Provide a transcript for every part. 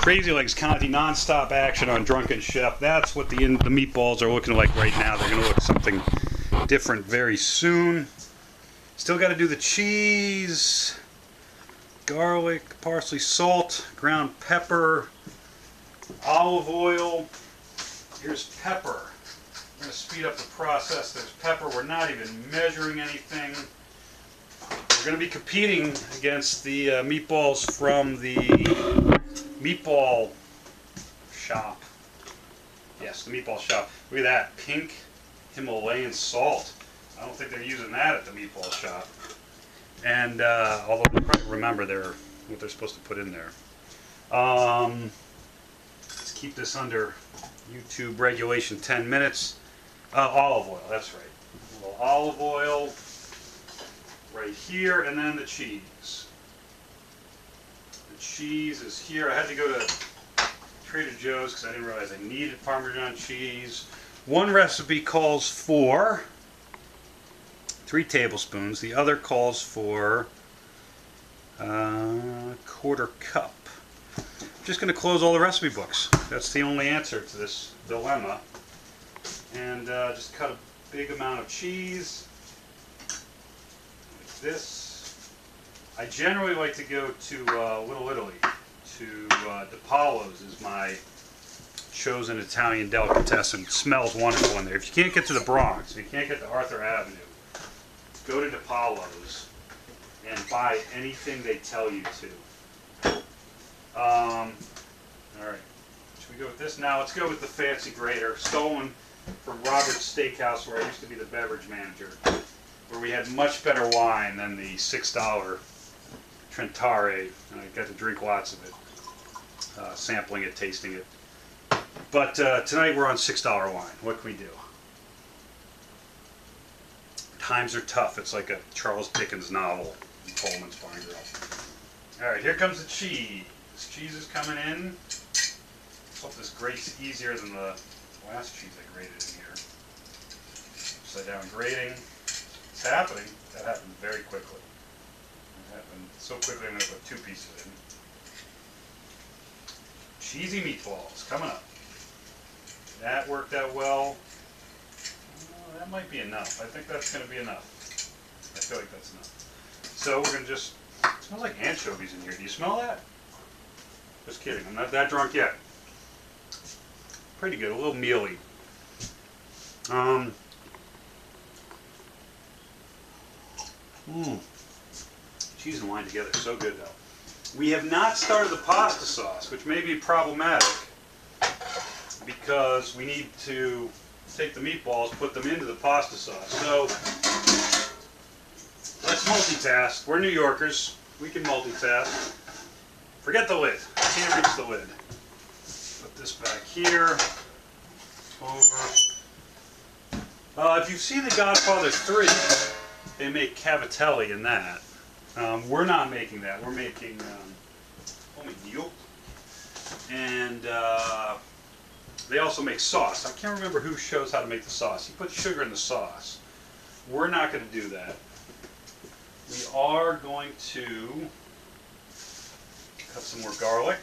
Crazy Legs Conti non-stop action on Drunken Chef. That's what the meatballs are looking like right now. They're going to look something different very soon. Still got to do the cheese, garlic, parsley, salt, ground pepper, olive oil. Here's pepper. We're going to speed up the process. There's pepper. We're not even measuring anything. We're going to be competing against the meatballs from the meatball shop. Yes, the meatball shop. Look at that. Pink Himalayan salt. I don't think they're using that at the meatball shop. And although they probably remember what they're supposed to put in there. Let's keep this under YouTube regulation 10 minutes. Olive oil, that's right. A little olive oil right here, and then the cheese. The cheese is here. I had to go to Trader Joe's because I didn't realize I needed Parmesan cheese. One recipe calls for 3 tablespoons. The other calls for a quarter cup. I'm just going to close all the recipe books. That's the only answer to this dilemma. And just cut a big amount of cheese. Like this. I generally like to go to Little Italy. To DiPaolo's is my chosen Italian delicatessen. It smells wonderful in there. If you can't get to the Bronx, if you can't get to Arthur Avenue, go to DiPaolo's and buy anything they tell you to. Alright, should we go with this? Now let's go with the fancy grater, stolen from Robert's Steakhouse, where I used to be the beverage manager, where we had much better wine than the $6 Trentare, and I got to drink lots of it, sampling it, tasting it. But tonight we're on $6 wine. What can we do? Times are tough. It's like a Charles Dickens novel in Coleman's Barn Grill. Alright, here comes the cheese. Cheese is coming in. Hope this grates easier than the last cheese I grated in here. Upside down grating. It's happening. That happened very quickly. It happened so quickly I'm going to put 2 pieces in. Cheesy meatballs coming up. That worked out well. That might be enough. I think that's going to be enough. I feel like that's enough. So we're going to just... It smells like anchovies in here. Do you smell that? Just kidding. I'm not that drunk yet. Pretty good. A little mealy. Cheese and wine together. So good, though. We have not started the pasta sauce, which may be problematic because we need to take the meatballs, put them into the pasta sauce. So let's multitask. We're New Yorkers. We can multitask. Forget the lid. I can't reach the lid. Put this back here. Over. If you've seen The Godfather 3, they make cavatelli in that. We're not making that. We're making omegnio. And they also make sauce. I can't remember who shows how to make the sauce. He puts sugar in the sauce. We're not going to do that. We are going to cut some more garlic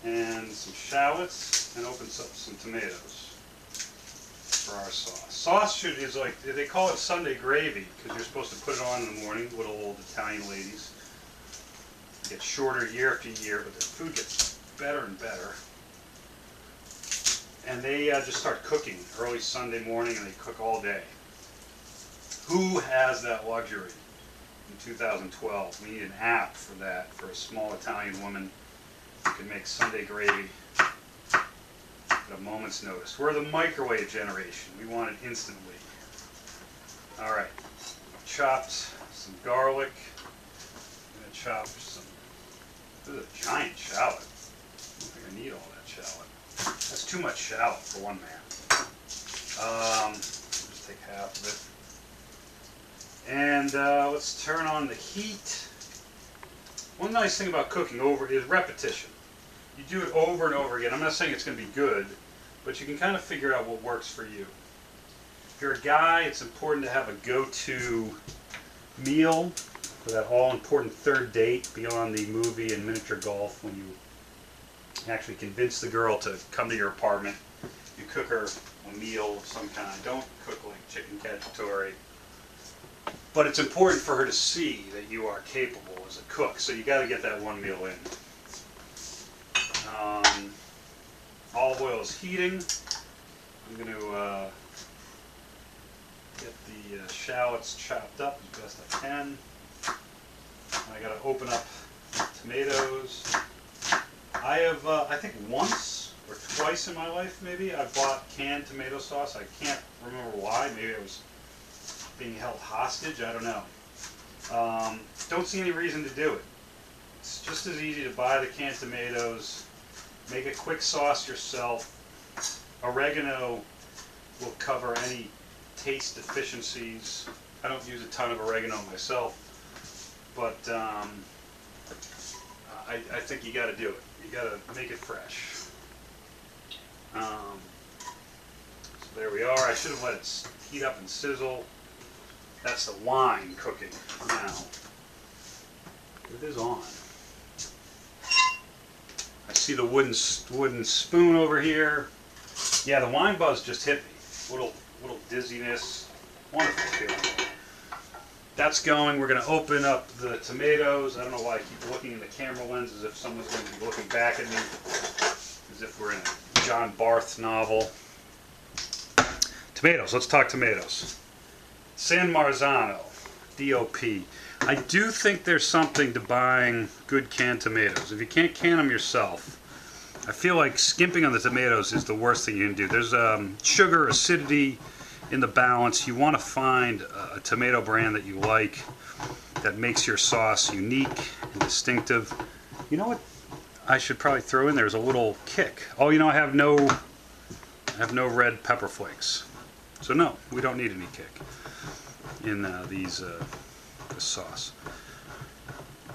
and some shallots and open up some tomatoes for our sauce. Sauce is like, they call it Sunday gravy because you're supposed to put it on in the morning, little old Italian ladies. It gets shorter year after year, but their food gets better and better. And they just start cooking early Sunday morning and they cook all day. Who has that luxury in 2012? We need an app for that, for a small Italian woman who can make Sunday gravy at a moment's notice. We're the microwave generation. We want it instantly. Alright, chopped some garlic. I'm going to chop some, this is a giant shallot. I don't think I need all that shallot. That's too much shallot for one man. Just take half of it. And let's turn on the heat. One nice thing about cooking is repetition. You do it over and over again. I'm not saying it's going to be good, but you can kind of figure out what works for you. If you're a guy, it's important to have a go-to meal for that all-important third date beyond the movie and miniature golf, when you actually convince the girl to come to your apartment. You cook her a meal of some kind. Don't cook like chicken cacciatore. But it's important for her to see that you are capable as a cook, so you got to get that one meal in. Olive oil is heating. I'm going to get the shallots chopped up as best I can. I got to open up tomatoes. I have, I think once or twice in my life maybe, I bought canned tomato sauce. I can't remember why. Maybe I was being held hostage. I don't know. Don't see any reason to do it. It's just as easy to buy the canned tomatoes, make a quick sauce yourself. Oregano will cover any taste deficiencies. I don't use a ton of oregano myself, but I think you got to do it. You got to make it fresh. So there we are. I should have let it heat up and sizzle. That's the wine cooking now. It is on. I see the wooden spoon over here. Yeah, the wine buzz just hit me. Little dizziness. Wonderful feeling. That's going. We're going to open up the tomatoes. I don't know why I keep looking in the camera lens as if someone's going to be looking back at me, as if we're in a John Barth novel. Tomatoes. Let's talk tomatoes. San Marzano, DOP. I do think there's something to buying good canned tomatoes. If you can't can them yourself, I feel like skimping on the tomatoes is the worst thing you can do. There's sugar, acidity in the balance. You want to find a tomato brand that you like, that makes your sauce unique and distinctive. You know what I should probably throw in there is a little kick. Oh, you know, I have no red pepper flakes. So no, we don't need any kick in this sauce.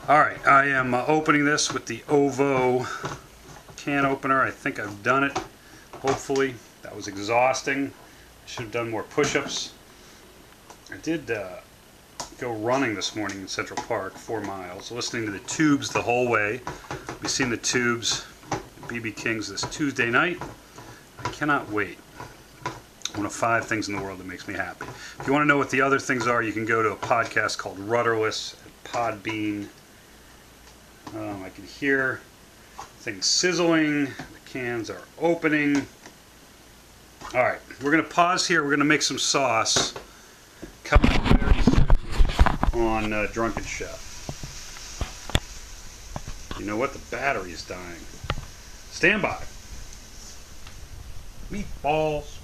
Alright, I am opening this with the Ovo can opener. I think I've done it, hopefully. That was exhausting. I should have done more push-ups. I did go running this morning in Central Park, 4 miles, listening to the Tubes the whole way. We've seen the Tubes, BB King's this Tuesday night. I cannot wait. One of 5 things in the world that makes me happy. If you want to know what the other things are, you can go to a podcast called Rudderless at Podbean. I can hear things sizzling. The cans are opening. Alright, we're going to pause here. We're going to make some sauce. Coming up very soon on Drunken Chef. You know what? The battery is dying. Stand by. Meatballs.